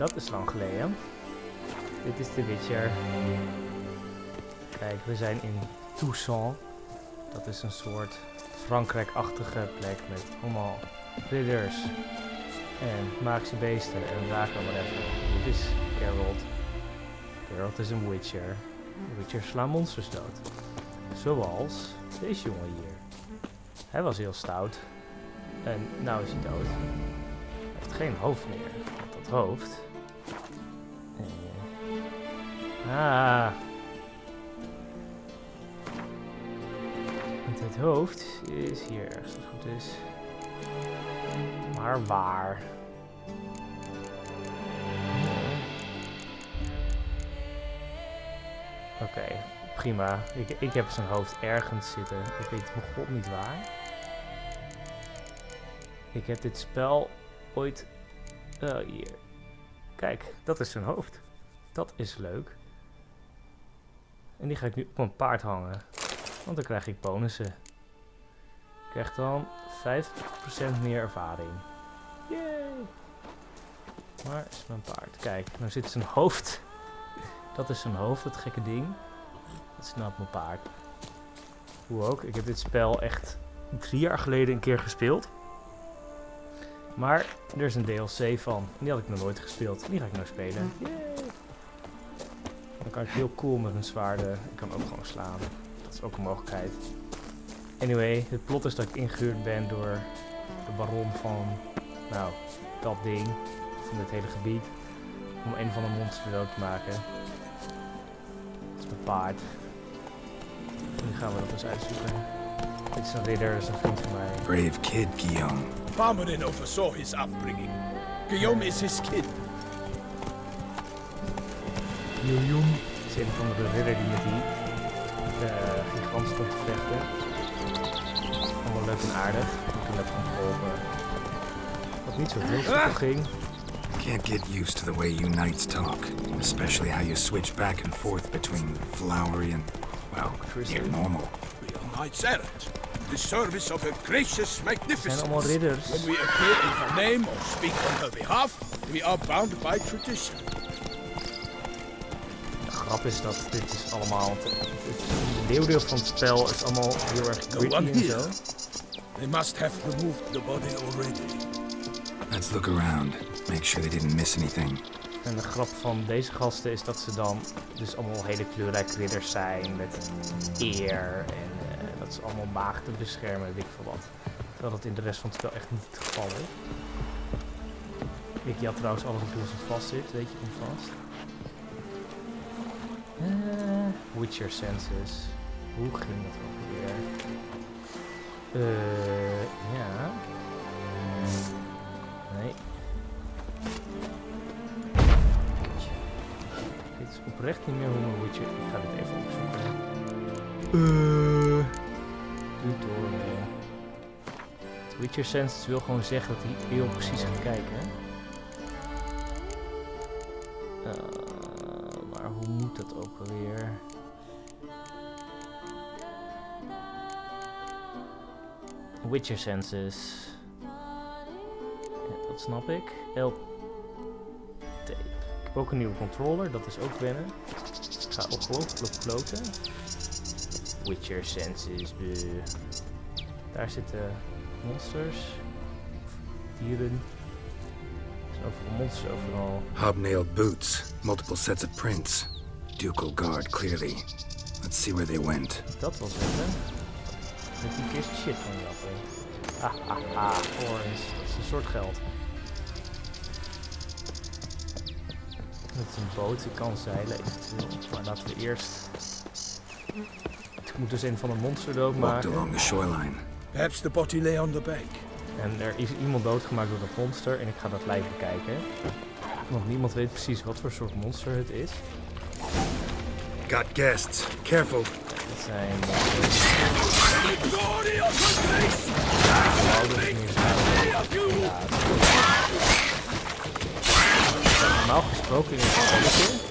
dat is lang geleden. Dit is The Witcher. Kijk, we zijn in Toussaint. Dat is een soort Frankrijk-achtige plek met allemaal ridders en magische beesten en draken en whatever. Dit is Geralt. Geralt is een Witcher. Witchers slaan monsters dood. Zoals deze jongen hier. Hij was heel stout. En nou is hij dood. Hij heeft geen hoofd meer. Want dat hoofd... Want het hoofd is hier ergens als het goed is. Maar waar? Oké, prima. Ik heb zijn hoofd ergens zitten. Ik weet mijn god niet waar. Ik heb dit spel ooit... hier. Kijk, dat is zijn hoofd. Dat is leuk. En die ga ik nu op mijn paard hangen. Want dan krijg ik bonussen. Ik krijg dan 50% meer ervaring. Yay! Waar is mijn paard? Kijk, nou zit zijn hoofd. Dat is zijn hoofd, dat gekke ding. Dat is nou op mijn paard. Hoe ook, ik heb dit spel echt 3 jaar geleden een keer gespeeld. Maar er is een DLC van. En die had ik nog nooit gespeeld. Die ga ik nou spelen. Yay! Dan kan ik heel cool met mijn zwaarden. Ik kan ook gewoon slaan. Dat is ook een mogelijkheid. Anyway, het plot is dat ik ingehuurd ben door de baron van, nou, dat ding. Van dit hele gebied. Om een van de monsters dood te maken. Dat is mijn paard. En nu gaan we dat eens uitzoeken. Dit is een ridder, dat is een vriend van mij. Brave kid, Guillaume. Farmerin oversaw his upbringing. Guillaume is his kid. Guillaume is een van de ridder die met die gigant stond te vechten. Allemaal leuk en aardig. Ik heb net geholpen. Wat niet zo heel goed ging. Can't get used to the way you knights talk, especially how you switch back and forth between flowery and, well, near normal. We are knights errant. The service of a gracious Zijn magnificence. allemaal ridders. When we appear in her name or speak on her behalf, we are bound by tradition. De grap is dat dit is allemaal... De leeuwdeel van het spel is allemaal heel erg gritty one en here. zo. They must have removed the body already. Let's look around, make sure they didn't miss anything. En de grap van deze gasten is dat ze dan dus allemaal hele kleurrijke ridders zijn met eer en dat ze allemaal maagden beschermen, weet ik veel wat. Terwijl dat in de rest van het spel echt niet het geval is. Ik had trouwens alles op hoe het vast zit, weet je, niet vast. Witcher senses. Hoe ging dat ook weer? Ja. Nee. Dit is oprecht niet meer hoe mijn Witcher... Ik ga dit even opzoeken. Tutorial. Het Witcher Senses wil gewoon zeggen dat hij heel precies gaat kijken. Maar hoe moet dat ook alweer? Witcher Senses. Ja, dat snap ik. LT. Ik heb ook een nieuwe controller, dat is ook wennen. Ik ga ongelooflijk kloten. Witcher Senses. Bleh. Daar zitten monsters. Of dieren. Er zijn overal monsters overal. Hobnailed boots, multiple sets of prints. Ducal guard, clearly. Let's see where they went. Dat was het, hè? Met die kist shit van die appel. Eens. Dat is een soort geld. Dat is een boot, die kan zeilen eventueel. Maar laten we eerst... Ik moet dus een van de monster Walked doodmaken. along the shoreline. Perhaps the body lay on the bank. En er is iemand doodgemaakt door dat monster en ik ga dat live bekijken. Want niemand weet precies wat voor soort monster het is. Got guests. Careful. Het zijn... Glory of her grace! Normaal gesproken in het spelletje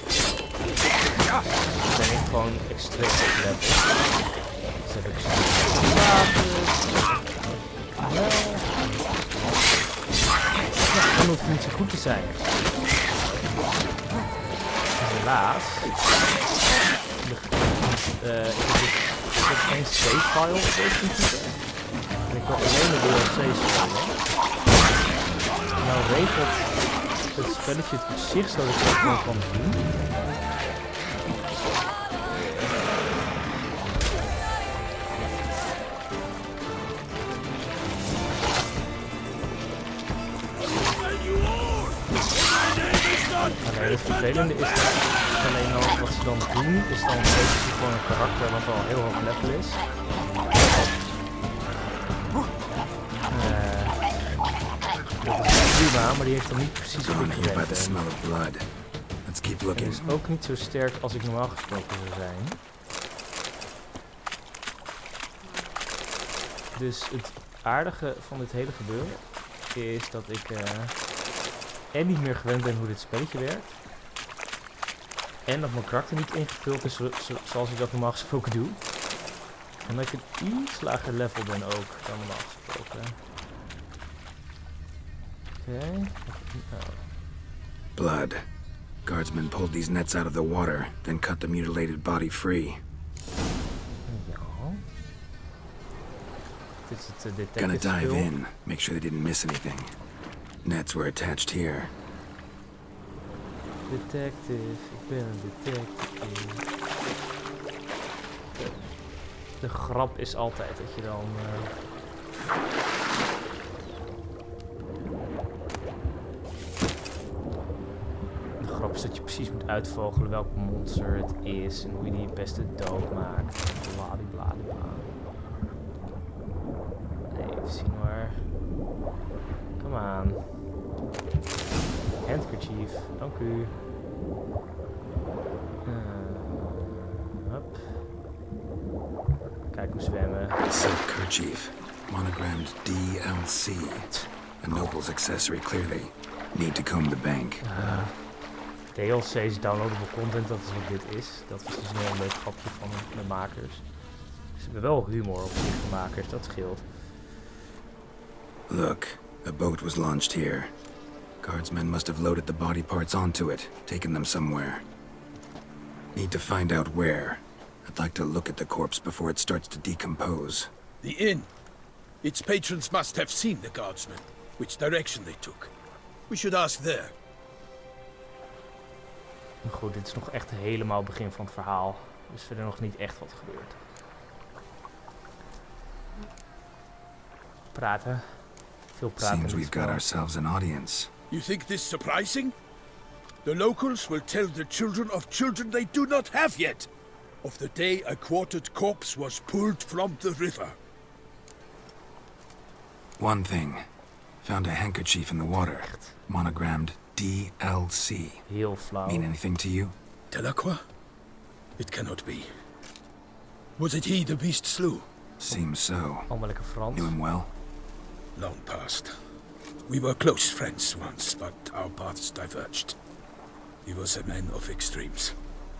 ben ik gewoon extreem opletten. Dus heb ik zo'n dan hoeft het niet zo goed te zijn. helaas. Ik heb geen save file op deze computer. En ik kan alleen de DLC's spelen. Nou regelt het spelletje het op zich zo dat ik het gewoon kan doen. Nee, het vervelende is dat alleen al wat ze dan doen, is dan basically gewoon een karakter wat al heel hoog level is. Dat is prima, maar die heeft dan niet precies wat ik gewend ben. Het is ook niet zo sterk als ik normaal gesproken zou zijn. Dus het aardige van dit hele gebeuren is dat ik en niet meer gewend ben hoe dit spelletje werkt. En dat mijn karakter niet ingevuld is zoals ik dat normaal gesproken doe. En dat ik een iets lager level ben ook dan normaal gesproken. Oké. Blood. Guardsmen pulled these nets out of the water, then cut the mutilated body free. Ja. Dit is het detective Gonna dive skill. in, make sure they didn't miss anything. Nets were attached here. Detective, ik ben een detective. De grap is altijd dat je dan... De grap is dat je precies moet uitvogelen welk monster het is en hoe je die het beste dood maakt. Bladibladibla. Even zien hoor. Come on. Handkerchief, dank u. Hup. Kijk hoe zwemmen. Silk kerchief, monogrammed DLC. A noble's accessory, clearly. Need to comb the bank. DLC's, downloadable content, dat is wat dit is. Dat was dus een heel leuk grapje van de makers. Ze hebben wel humor op zich, de makers, dat scheelt. Look, a boat was launched here. Guardsmen must have loaded the body parts onto it, taken them somewhere. Need to find out where. I'd like to look at the corpse before it starts to decompose. The inn. Its patrons must have seen the guardsmen, which direction they took. We should ask there. Maar goed, dit is nog echt helemaal het begin van het verhaal. Dus verder nog niet echt wat gebeurt. Praten. Veel praten. Seems we've got ourselves an audience. You think this surprising? The locals will tell the children of children they do not have yet, of the day a quartered corpse was pulled from the river. One thing. Found a handkerchief in the water. Monogrammed DLC. Heel flauw. Mean anything to you? Delacroix? It cannot be. Was it he the beast slew? Seems so. Allemaal lekker Frans. Knew him well? Long past. We were close friends once, but our paths diverged. He was a man of extremes,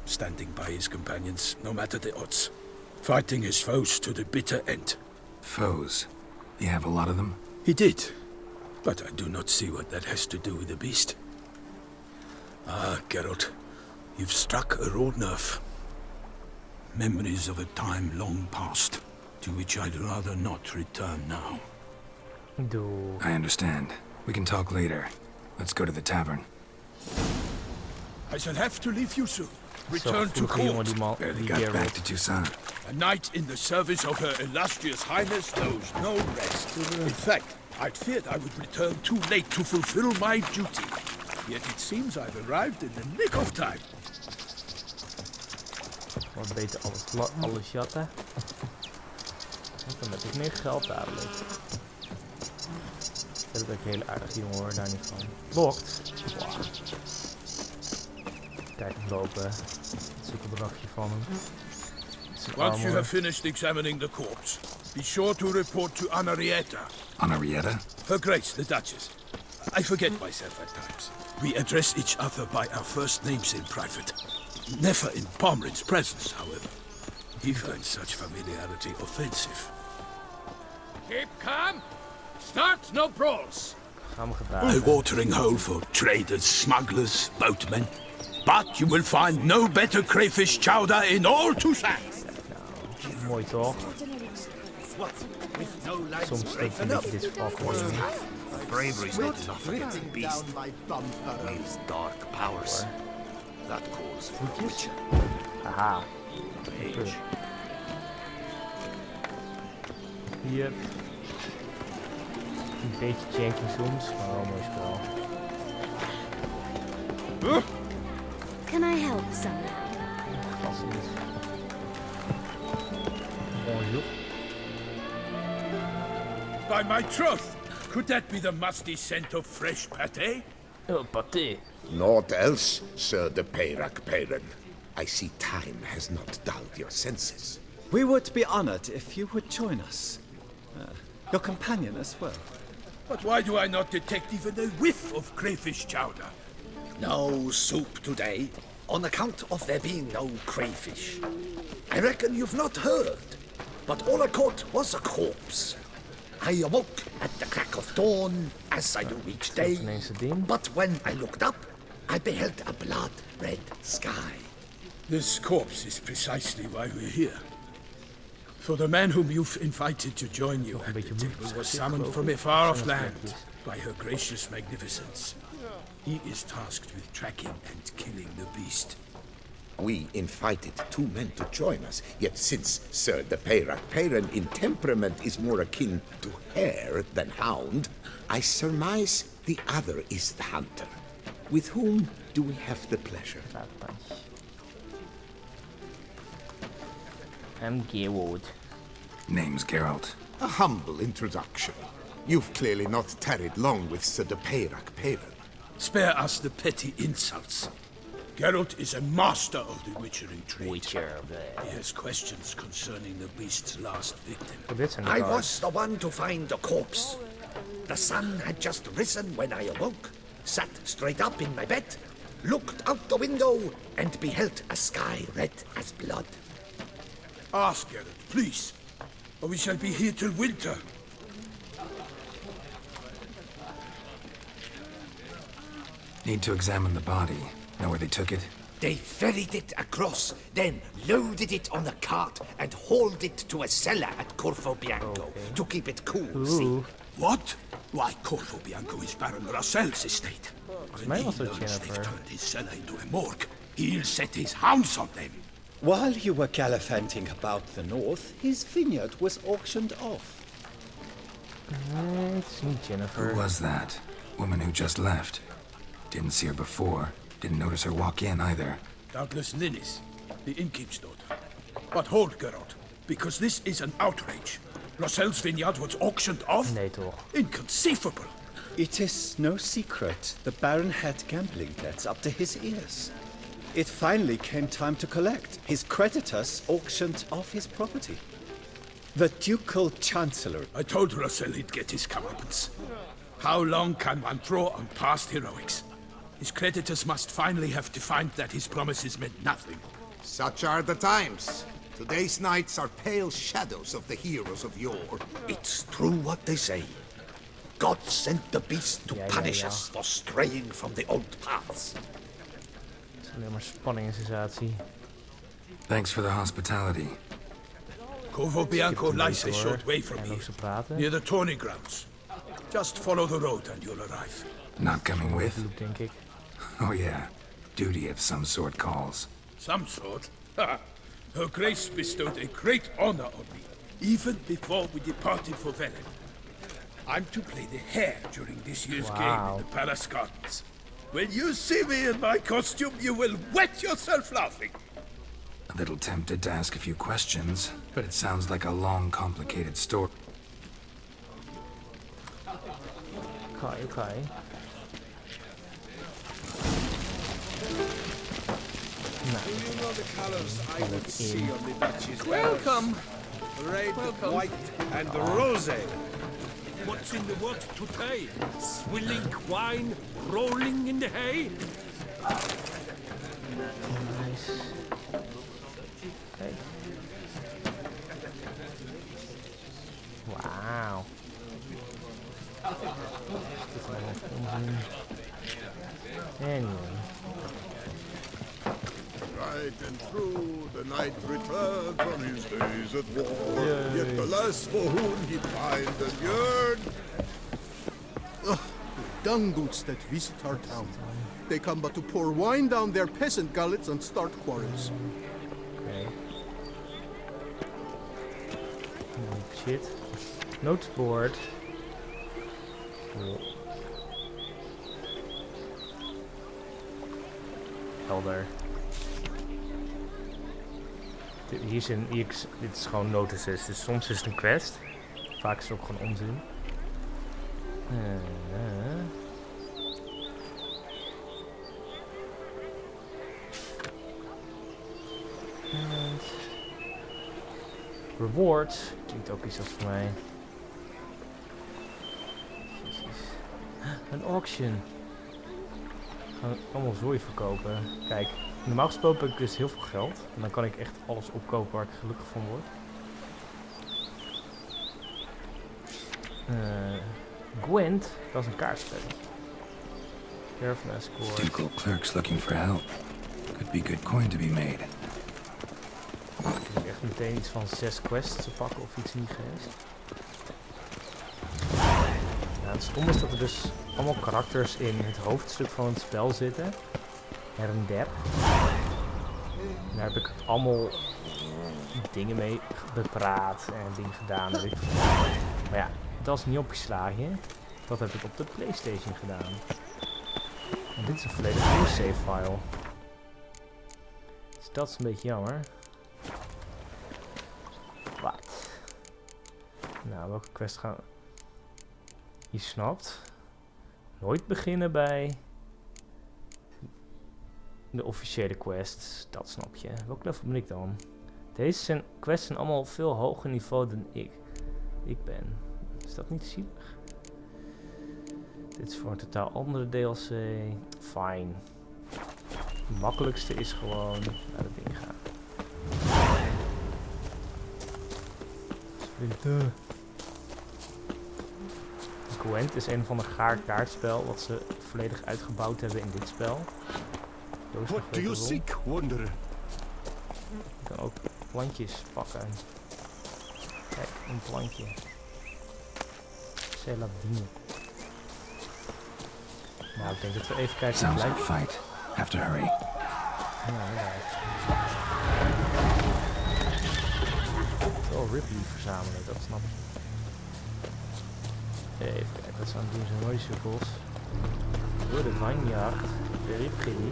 standing by his companions no matter the odds, fighting his foes to the bitter end. Foes? You have a lot of them? He did, but I do not see what that has to do with the beast. Ah, Geralt, you've struck a raw nerve. Memories of a time long past, to which I'd rather not return now. Doe. I understand. We can talk later. Let's go to the tavern. I shall have to leave you soon. Return to vroege jongen court. die man. Barely Die got Geralt. back to Toussaint. A night in the service of Her Illustrious Highness knows no rest. In fact, I'd feared I would return too late to fulfill my duty. Yet it seems I've arrived in the nick of time. Wat beter alles jatten. Want dan heb ik meer geld dadelijk. Dat is ook een hele aardige jongen hoor, daar niet van. Lokt. Wow. Kijk hem lopen. Het sukkeldrachtje van hem. Once you have finished examining the corpse, be sure to report to Anarietta. Anarietta? Her Grace, the Duchess. I forget myself at times. We address each other by our first names in private. Never in Pomrin's presence, however. He finds such familiarity offensive. Keep calm. Start no brawls. Gaan we A gedragen. watering hole for traders, smugglers, boatmen. But you will find no better crayfish chowder in all Toussaint. Mooi toch? Soms steekt een beetje dit vak voor je. Bravery's not enough against the beast. His dark powers. That calls for a witcher. Aha. Mage. Hier. Een beetje janky soms, maar wel mooi spel. Can I help somehow? Vast niet. Bonjour. By my troth, could that be the musty scent of fresh pâté? Oh, pâté. Naught else, Sir de Peyrac Peyran. I see time has not dulled your senses. We would be honored if you would join us. Your companion as well. But why do I not detect even a whiff of crayfish chowder? No soup today, on account of there being no crayfish. I reckon you've not heard, but all I caught was a corpse. I awoke at the crack of dawn, as I do each day, but when I looked up, I beheld a blood-red sky. This corpse is precisely why we're here. For the man whom you've invited to join you at the table was summoned from a far-off land by her gracious magnificence. He is tasked with tracking and killing the beast. We invited two men to join us, yet since Sir de Peyrac Peyran in temperament is more akin to hare than hound, I surmise the other is the hunter. With whom do we have the pleasure? I'm Geralt. Name's Geralt. A humble introduction. You've clearly not tarried long with Sir de Peyrac Peyran. Spare us the petty insults. Geralt is a master of the witchering trade. Witcher. He has questions concerning the beast's last victim. Oh, dit zijn de I kaarten. was the one to find the corpse. The sun had just risen when I awoke, sat straight up in my bed, looked out the window, and beheld a sky red as blood. Ask Geralt, please, or we shall be here till winter. Need to examine the body. Know where they took it? They ferried it across, then loaded it on a cart and hauled it to a cellar at Corvo Bianco to keep it cool, see? Oeh. What? Why, Corvo Bianco is Baron Russell's estate. mij When was he het learns they've Jennifer. turned his cellar into a morgue, he'll set his hounds on them. While you were gallivanting about the north, his vineyard was auctioned off. Nee, het is niet Jennifer. Who was that? Woman who just left. Didn't see her before. Didn't notice her walk in either. Doubtless Ninnis, the innkeep's daughter. But hold, Geralt, because this is an outrage. Russell's vineyard was auctioned off? Nee toch. Inconceivable. It is no secret the Baron had gambling debts up to his ears. It finally came time to collect. His creditors auctioned off his property. The Ducal Chancellor. I told Russell he'd get his comeuppance. How long can one draw on past heroics? His creditors must finally have defined that his promises meant nothing. Such are the times. Today's knights are pale shadows of the heroes of yore. It's true what they say. God sent the beast to Ja, punish ja. us for straying from the old paths. Het is alleen maar spanning en sensatie. Thanks for the hospitality. Corvo Bianco lies a short way from En here, ook ze praten. near the tourney grounds. Just follow the road and you'll arrive. Not coming with? Loop, denk ik. Oh yeah. Duty of some sort calls. Some sort. Ha! Her Grace bestowed a great honor on me, even before we departed for Velen. I'm to play the hare during this year's game in the Palace Gardens. When you see me in my costume, you will wet yourself laughing. A little tempted to ask a few questions, but it sounds like a long, complicated story. Oké. Welcome. Red, Welcome. white, and rose. What's in the works today? Swilling wine, rolling in the hay? Nice. Kijk. Wauw. Is dit allemaal onzin? Anyway. Straight and true, the knight returned from his days at war. Yet the lass for whom he pined and yearned. Ugh, the dung boots that visit our town. They come but to pour wine down their peasant gullets and start quarrels. Okay. Oh, shit. Noteboard. Cool. Helder. Dit is gewoon notices, dus soms is het een quest. Vaak is het ook gewoon onzin. Rewards. Klinkt ook iets als voor mij. Jezus. Een auction. Gaan we allemaal zooi verkopen. Kijk, normaal gesproken heb ik dus heel veel geld. En dan kan ik echt alles opkopen waar ik gelukkig van word. Gwent, dat is een kaartspel. Careful escort. Ducal clerks looking for help. Could be good coin to be made. Ik heb echt meteen iets van 6 quests te pakken of iets niet geweest. Ja, het stom is dat er dus allemaal karakters in het hoofdstuk van het spel zitten. Her en der. En daar heb ik allemaal dingen mee bepraat en dingen gedaan. Weet ik veel. Maar ja, dat is niet opgeslagen. Dat heb ik op de PlayStation gedaan. En dit is een volledig nieuwe save file. Dus dat is een beetje jammer. Wat? Nou, welke quest gaan we... Je snapt. Nooit beginnen bij de officiële quests. Dat snap je. Welk level ben ik dan? Deze quests zijn allemaal veel hoger niveau dan ik ben. Is dat niet zielig? Dit is voor een totaal andere DLC. Fine. Het makkelijkste is gewoon naar het ding gaan. Gwent is een van de gaar kaartspel wat ze volledig uitgebouwd hebben in dit spel. What do you seek, wanderer? Ik kan ook plantjes pakken. Kijk, een plantje. Celadine. Nou, ik denk dat we even kijken. Sounds like a fight. Have to hurry. Ja. Oh, Ripley verzamelen, dat snap ik. Even kijken, wat ze aan het doen zijn. Mooie cirkels. Door de wijnjacht. Very pretty.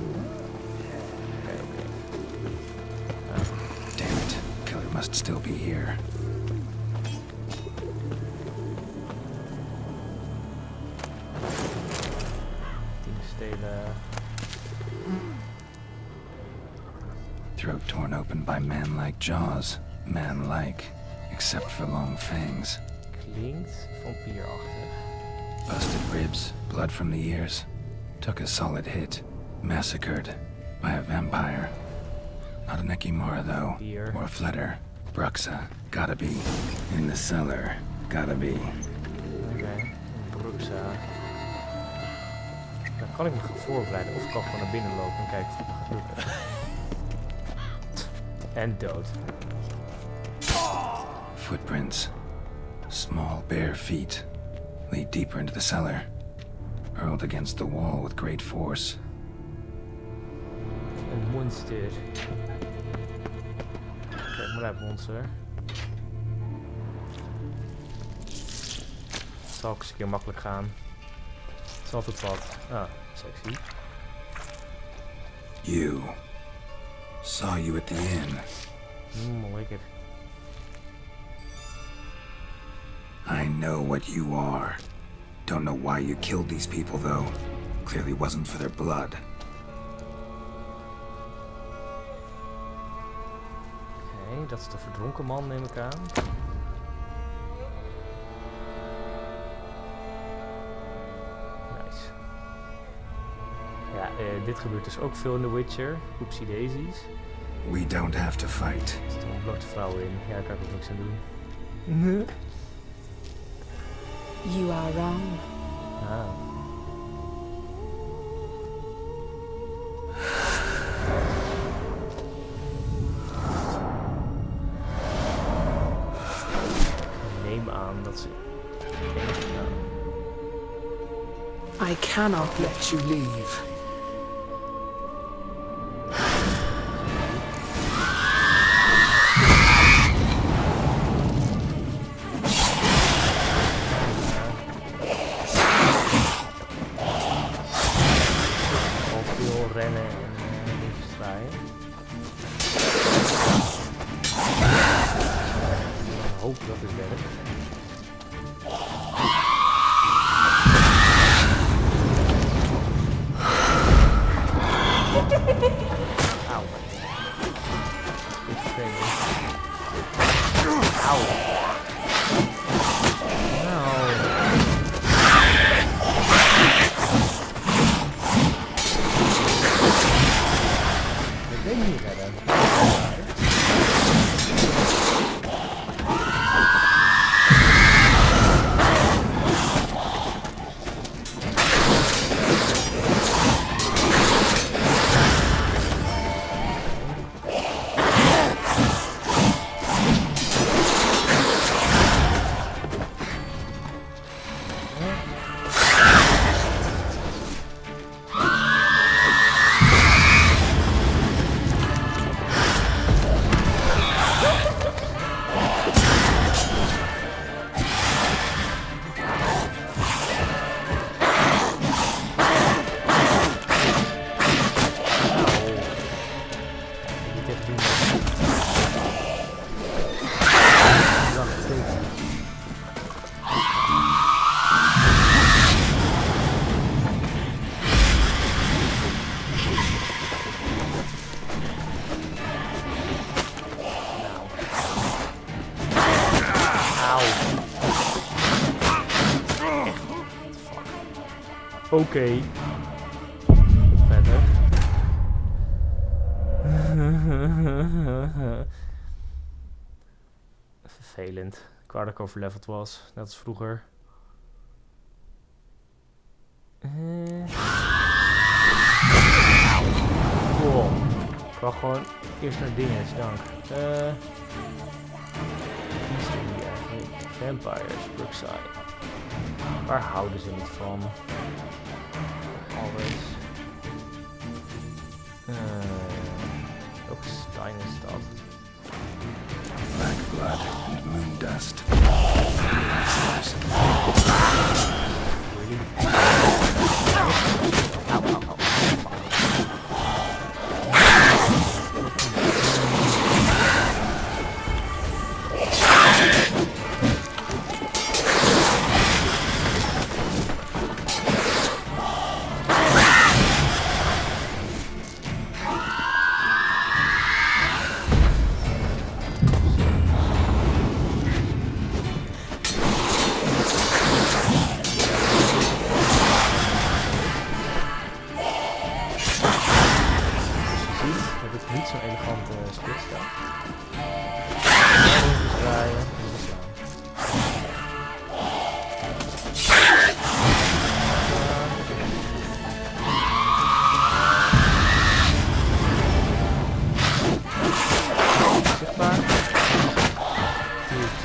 Oké. Damn it. Killer must still be here. Dingen stelen. Throat torn open by man-like jaws. Man-like, except for long fangs. Klinkt vampierachtig. Busted ribs, blood from the ears. Took a solid hit. Massacred by a vampire. Not an Ekimara though, or a Fletter. Bruxa, gotta be. In the cellar, gotta be. Oké, Bruxa. Dan kan ik me goed voorbereiden of ik kan gewoon naar binnen lopen en kijken of het gaat lukken. En dood. Footprints. Small bare feet. Lead deeper into the cellar. Hurled against the wall with great force. Een monster. Kijk maar uit, monster. Het zal ook eens een keer makkelijk gaan. Het is altijd wat. Ah, sexy. You. Saw you at the inn. Lekker. I know what you are. Don't know why you killed these people, though. Clearly wasn't for their blood. Oké, dat is de verdronken man, neem ik aan. Nice. Ja, dit gebeurt dus ook veel in The Witcher. Oepsie daisies. We don't have to fight. Er zit een blote vrouw in. Ja, daar kan ik ook niks aan doen. You are wrong. Ah. I cannot let you leave. Al veel rennen en liefjes draaien. Ik hoop dat het werkt. Auw. Dit is vervelend. Auw. Nou. Ik weet niet redden. Oké. Verder. Vervelend. Ik wou dat ik overleveld was, net als vroeger. Cool. Ik wou gewoon eerst naar dingen, dank. Vampires, Brookside. Waar houden ze niet van? Always. Welke Stein is dat? Black blood and moon dust. Really? Ow, ow, ow. Niet zo'n elegante split staat. Rondjes draaien en beslaan. Zichtbaar. Goed.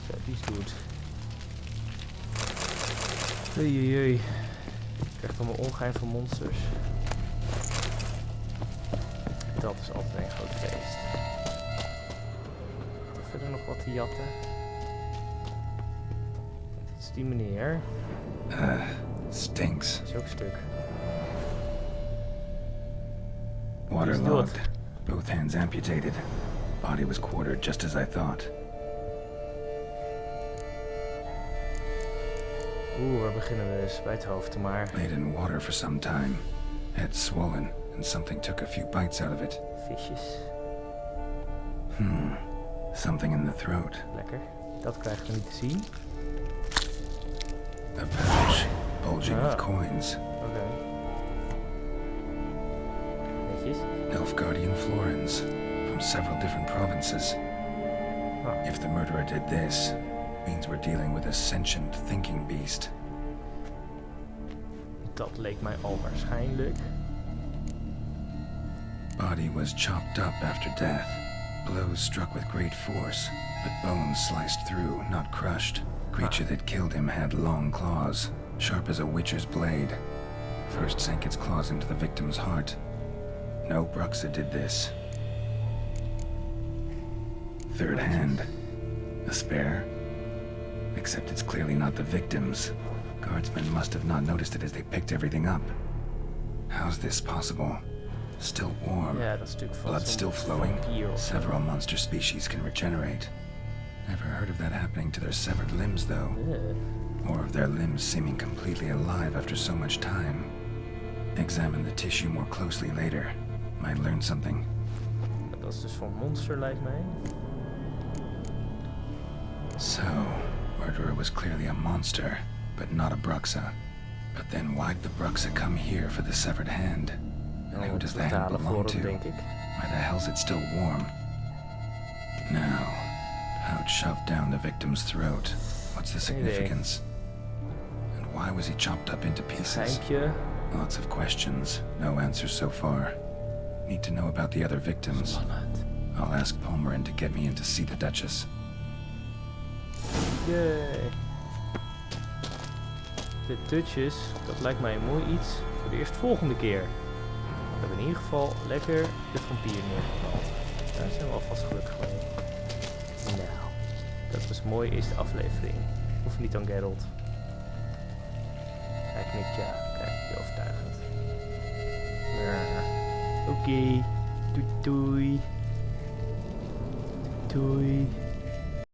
Zo, die is goed. Oei. Ik krijg allemaal ongein van monsters. Dat is altijd een groot feest. Verder nog wat te jatten. Dit is die meneer. Stinks. Dat is ook stuk. Waterlogged. Both hands amputated. Body was quartered just as I thought. Waar beginnen we dus? Bij het hoofd, maar... Laid in water for some time. Head swollen, and something took a few bites out of it. Visjes. Something in the throat. Lekker. Dat krijgen we niet te zien. A pouch, bulging with coins. Oké. Netjes. Nilfgaardian florins, from several different provinces. If the murderer did this, means we're dealing with a sentient thinking beast. Dat leek mij al waarschijnlijk. Body was chopped up after death. Blows struck with great force, but bones sliced through, not crushed. Creature that killed him had long claws, sharp as a witcher's blade. First sank its claws into the victim's heart. No Bruxa did this. Third hand. A spare? Except it's clearly not the victim's. Guardsmen must have not noticed it as they picked everything up. How's this possible? Still warm. Ja, dat stuk van Blood still flowing. Several monster species can regenerate. Never heard of that happening to their severed limbs, though. Or of their limbs seeming completely alive after so much time. Examine the tissue more closely later. Might learn something. Dat is dus van monster, lijkt mij. So, murderer was clearly a monster, but not a Bruxa. But then why'd the Bruxa come here for the severed hand? And who does the hand belong to? Why the hell's it still warm? Now, pouch shoved down the victim's throat. What's the significance? And why was he chopped up into pieces? Lots of questions, no answers so far. Need to know about the other victims. I'll ask Palmerin to get me in to see the Duchess. Yay. De Duchess, dat lijkt mij een mooi iets voor de eerstvolgende keer. We hebben in ieder geval lekker de vampier neergeknald. Daar zijn we alvast gelukkig mee. Nou, dat was mooi eerste aflevering. Hoeft niet aan Geralt. Hij knikt ja. Kijk, heel overtuigend. Oké. Doei doei. Doei.